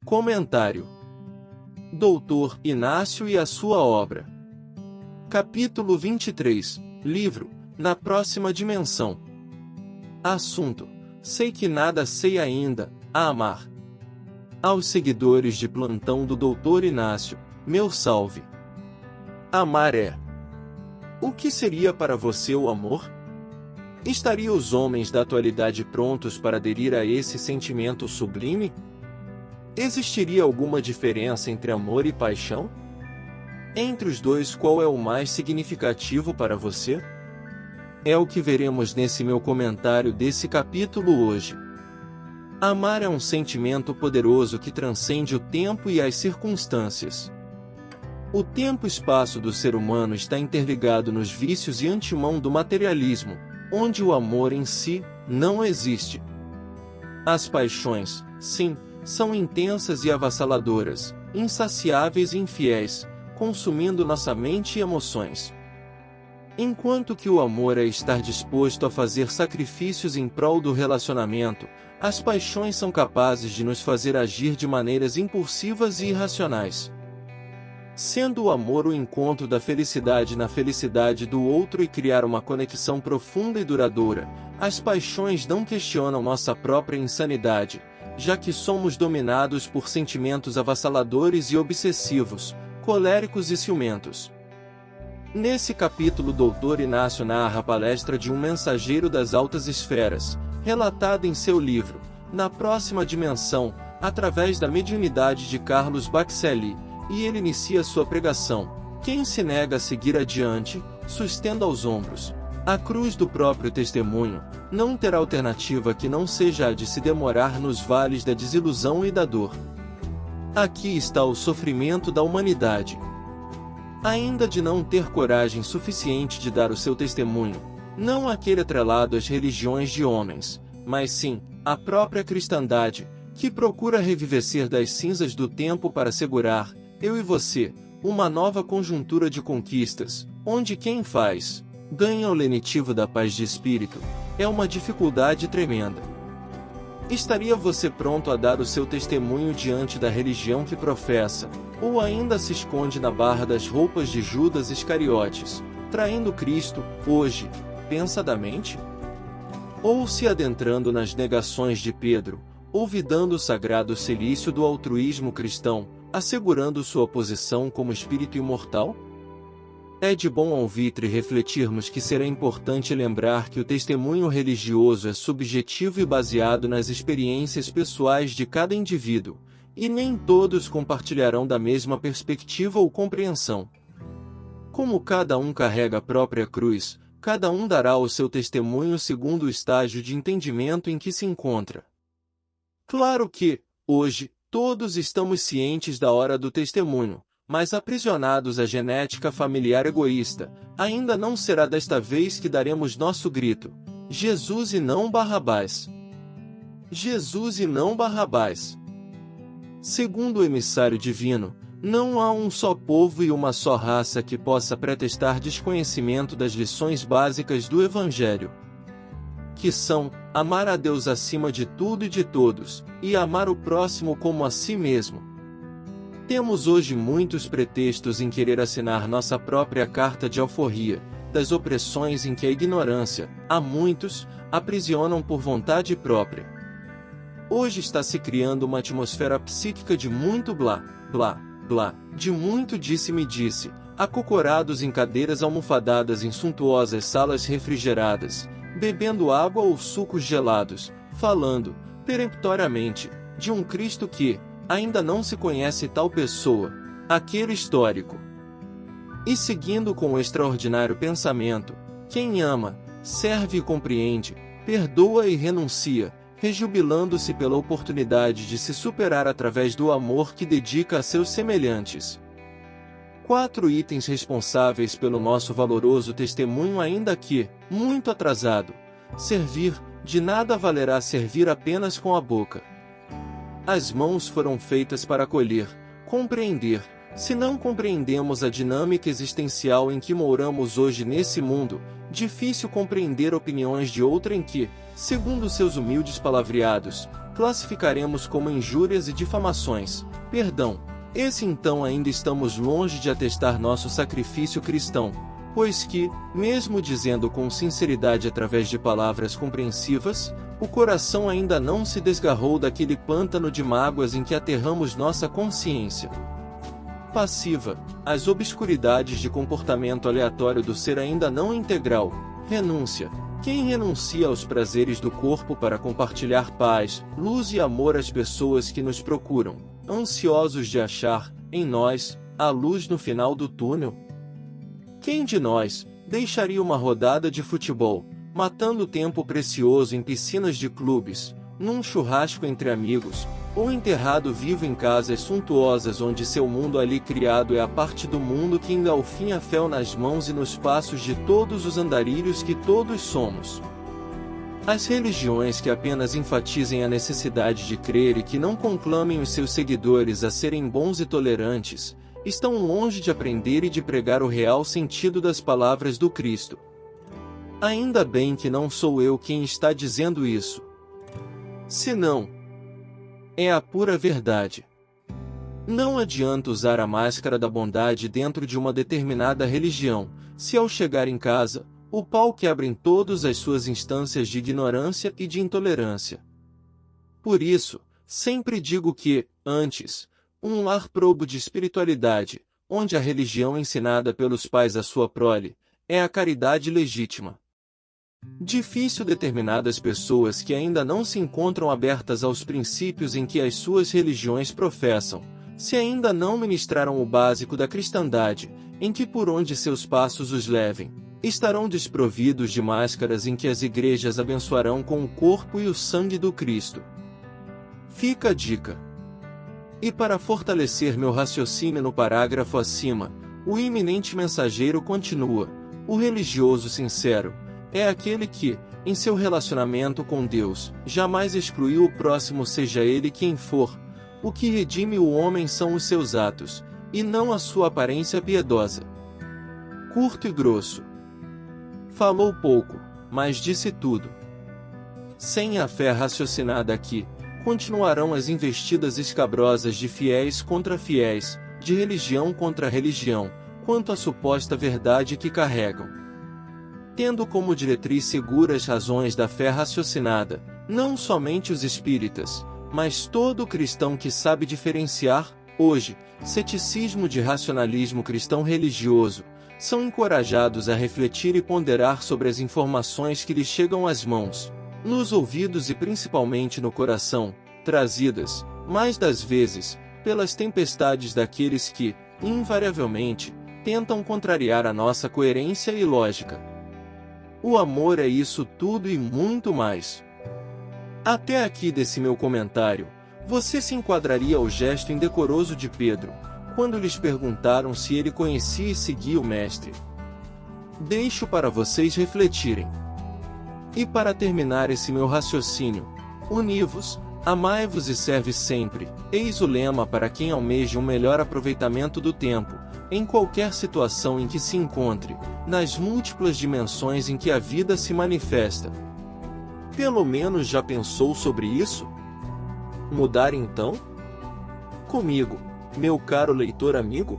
Comentário: Doutor Inácio e a sua obra. Capítulo 23. Livro: Na próxima dimensão. Assunto: sei que nada sei ainda, a amar. Aos seguidores de plantão do Doutor Inácio, meu salve. Amar é. O que seria para você o amor? Estariam os homens da atualidade prontos para aderir a esse sentimento sublime? Existiria alguma diferença entre amor e paixão? Entre os dois, qual é o mais significativo para você? É o que veremos nesse meu comentário desse capítulo hoje. Amar é um sentimento poderoso que transcende o tempo e as circunstâncias. O tempo e espaço do ser humano está interligado nos vícios e antemão do materialismo, onde o amor em si não existe. As paixões, sim, são intensas e avassaladoras, insaciáveis e infiéis, consumindo nossa mente e emoções. Enquanto que o amor é estar disposto a fazer sacrifícios em prol do relacionamento, as paixões são capazes de nos fazer agir de maneiras impulsivas e irracionais. Sendo o amor o encontro da felicidade na felicidade do outro e criar uma conexão profunda e duradoura, as paixões não questionam nossa própria insanidade, já que somos dominados por sentimentos avassaladores e obsessivos, coléricos e ciumentos. Nesse capítulo, Dr. Inácio narra a palestra de um mensageiro das altas esferas, relatada em seu livro, Na Próxima Dimensão, através da mediunidade de Carlos Bacelli, e ele inicia sua pregação: quem se nega a seguir adiante, sustendo aos ombros a cruz do próprio testemunho, não terá alternativa que não seja a de se demorar nos vales da desilusão e da dor. Aqui está o sofrimento da humanidade. Ainda de não ter coragem suficiente de dar o seu testemunho, não aquele atrelado às religiões de homens, mas sim, a própria cristandade, que procura revivecer das cinzas do tempo para assegurar, eu e você, uma nova conjuntura de conquistas, onde quem faz, ganha o lenitivo da paz de espírito, é uma dificuldade tremenda. Estaria você pronto a dar o seu testemunho diante da religião que professa, ou ainda se esconde na barra das roupas de Judas Iscariotes, traindo Cristo, hoje, pensadamente? Ou se adentrando nas negações de Pedro, olvidando o sagrado cilício do altruísmo cristão, assegurando sua posição como espírito imortal? É de bom alvitre refletirmos que será importante lembrar que o testemunho religioso é subjetivo e baseado nas experiências pessoais de cada indivíduo, e nem todos compartilharão da mesma perspectiva ou compreensão. Como cada um carrega a própria cruz, cada um dará o seu testemunho segundo o estágio de entendimento em que se encontra. Claro que, hoje, todos estamos cientes da hora do testemunho, mas aprisionados à genética familiar egoísta, ainda não será desta vez que daremos nosso grito: Jesus e não Barrabás. Jesus e não Barrabás. Segundo o emissário divino, não há um só povo e uma só raça que possa pretextar desconhecimento das lições básicas do Evangelho, que são, amar a Deus acima de tudo e de todos, e amar o próximo como a si mesmo. Temos hoje muitos pretextos em querer assinar nossa própria carta de alforria, das opressões em que a ignorância, há muitos, aprisionam por vontade própria. Hoje está se criando uma atmosfera psíquica de muito blá, blá, blá, de muito disse-me-disse, acocorados em cadeiras almofadadas em suntuosas salas refrigeradas, bebendo água ou sucos gelados, falando, peremptoriamente, de um Cristo que, ainda não se conhece tal pessoa, aquele histórico. E seguindo com o extraordinário pensamento, quem ama, serve e compreende, perdoa e renuncia, rejubilando-se pela oportunidade de se superar através do amor que dedica a seus semelhantes. 4 itens responsáveis pelo nosso valoroso testemunho, ainda que, muito atrasado. Servir, de nada valerá servir apenas com a boca. As mãos foram feitas para acolher, compreender. Se não compreendemos a dinâmica existencial em que moramos hoje nesse mundo, difícil compreender opiniões de outrem que, segundo seus humildes palavreados, classificaremos como injúrias e difamações. Perdão. Esse então ainda estamos longe de atestar nosso sacrifício cristão, pois que, mesmo dizendo com sinceridade através de palavras compreensivas, o coração ainda não se desgarrou daquele pântano de mágoas em que aterramos nossa consciência passiva, as obscuridades de comportamento aleatório do ser ainda não integral, renúncia. Quem renuncia aos prazeres do corpo para compartilhar paz, luz e amor às pessoas que nos procuram, ansiosos de achar, em nós, a luz no final do túnel? Quem de nós deixaria uma rodada de futebol, matando tempo precioso em piscinas de clubes, num churrasco entre amigos, ou enterrado vivo em casas suntuosas onde seu mundo ali criado é a parte do mundo que engalfinha fel nas mãos e nos passos de todos os andarilhos que todos somos? As religiões que apenas enfatizem a necessidade de crer e que não conclamem os seus seguidores a serem bons e tolerantes, estão longe de aprender e de pregar o real sentido das palavras do Cristo. Ainda bem que não sou eu quem está dizendo isso. Senão, é a pura verdade. Não adianta usar a máscara da bondade dentro de uma determinada religião, se ao chegar em casa, o pau quebra em todas as suas instâncias de ignorância e de intolerância. Por isso, sempre digo que, antes, um lar probo de espiritualidade, onde a religião ensinada pelos pais à sua prole, é a caridade legítima. Difícil determinadas pessoas que ainda não se encontram abertas aos princípios em que as suas religiões professam, se ainda não ministraram o básico da cristandade, em que por onde seus passos os levem, estarão desprovidos de máscaras em que as igrejas abençoarão com o corpo e o sangue do Cristo. Fica a dica. E para fortalecer meu raciocínio no parágrafo acima, o iminente mensageiro continua: o religioso sincero é aquele que, em seu relacionamento com Deus, jamais excluiu o próximo, seja ele quem for. O que redime o homem são os seus atos, e não a sua aparência piedosa. Curto e grosso. Falou pouco, mas disse tudo. Sem a fé raciocinada aqui, continuarão as investidas escabrosas de fiéis contra fiéis, de religião contra religião, quanto à suposta verdade que carregam. Tendo como diretriz segura as razões da fé raciocinada, não somente os espíritas, mas todo cristão que sabe diferenciar, hoje, ceticismo de racionalismo cristão religioso, são encorajados a refletir e ponderar sobre as informações que lhes chegam às mãos, nos ouvidos e principalmente no coração, trazidas, mais das vezes, pelas tempestades daqueles que, invariavelmente, tentam contrariar a nossa coerência e lógica. O amor é isso tudo e muito mais. Até aqui desse meu comentário, você se enquadraria ao gesto indecoroso de Pedro, quando lhes perguntaram se ele conhecia e seguia o Mestre? Deixo para vocês refletirem. E para terminar esse meu raciocínio, uni-vos, amai-vos e serve sempre, eis o lema para quem almeja um melhor aproveitamento do tempo, em qualquer situação em que se encontre, nas múltiplas dimensões em que a vida se manifesta. Pelo menos já pensou sobre isso? Mudar então? Comigo, meu caro leitor amigo?